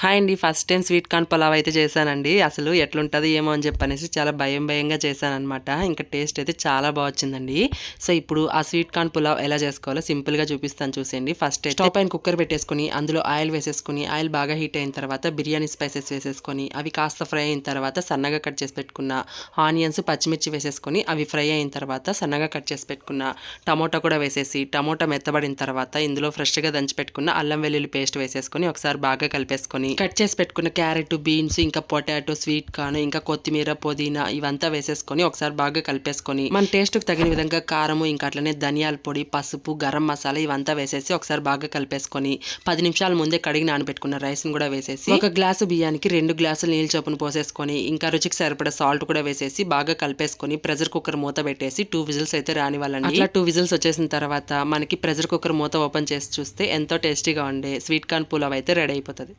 Hi అండి. First time sweet corn pulao అయితే చేశానండి. అసలు ఎట్లుంటది ఏమో అని చెప్పనేసి చాలా భయంగా చేశాననమాట. ఇంకా టేస్ట్ అయితే చాలా వచ్చిందండి. సో, ఇప్పుడు ఆ స్వీట్ కార్న్ పులావ్ ఎలా చేసుకోవాలో సింపుల్‌గా చూపిస్తాను చూసేయండి. ఫస్ట్ అయితే స్టవ్ పైన కుక్కర్ పెట్టేసుకొని, అందులో ఆయిల్ వేసేసుకొని, ఆయిల్ బాగా హీట్ అయిన తర్వాత బిర్యానీ స్పైసెస్ వేసేసుకొని, అవి కాస్త ఫ్రై అయిన తర్వాత సన్నగా కట్ చేసి పెట్టుకున్న ఆనియన్స్, పచ్చిమిర్చి వేసేసుకొని, అవి ఫ్రై అయిన తర్వాత సన్నగా కట్ చేసి పెట్టుకున్న టమోటా కూడా వేసేసి, టమోటా మెత్తబడిన తర్వాత ఇందులో ఫ్రెష్‌గా దంచి పెట్టుకున్న అల్లం వెల్లుల్లి పేస్ట్ వేసేసుకొని ఒకసారి బాగా కలిపేసుకొని, కట్ చేసి పెట్టుకున్న క్యారెట్, బీన్స్, ఇంకా పొటాటో, స్వీట్ కార్న్, ఇంకా కొత్తిమీర, పుదీనా ఇవంతా వేసేసుకొని ఒకసారి బాగా కలిపేసుకొని, మన టేస్ట్‌కి తగిన విధంగా కారము, ఇంకా అట్లనే ధనియాల పొడి, పసుపు, గరం మసాలా ఇవంతా వేసేసి ఒకసారి బాగా కలిపేసుకొని 10 నిమిషాల ముందే కడిగి నానబెట్టుకున్న రైస్‌ని కూడా వేసేసి, ఒక గ్లాసు బియ్యానికి 2 గ్లాసులు నీళ్ళు చొప్పున పోసేసుకొని, ఇంకా రుచికి సరిపడా సాల్ట్ కూడా వేసేసి బాగా కలిపేసుకొని ప్రెషర్ కుక్కర్ మూత పెట్టేసి 2 విజిల్స్ అయితే రానివ్వాలండి. అట్లా 2 విజిల్స్ వచ్చేసిన తర్వాత మనకి ప్రెషర్ కుక్కర్ మూత ఓపెన్ చేసి చూస్తే ఎంతో టేస్టీగా ఉండే స్వీట్ కార్న్ పులావ్ అయితే రెడీ అయిపోతది.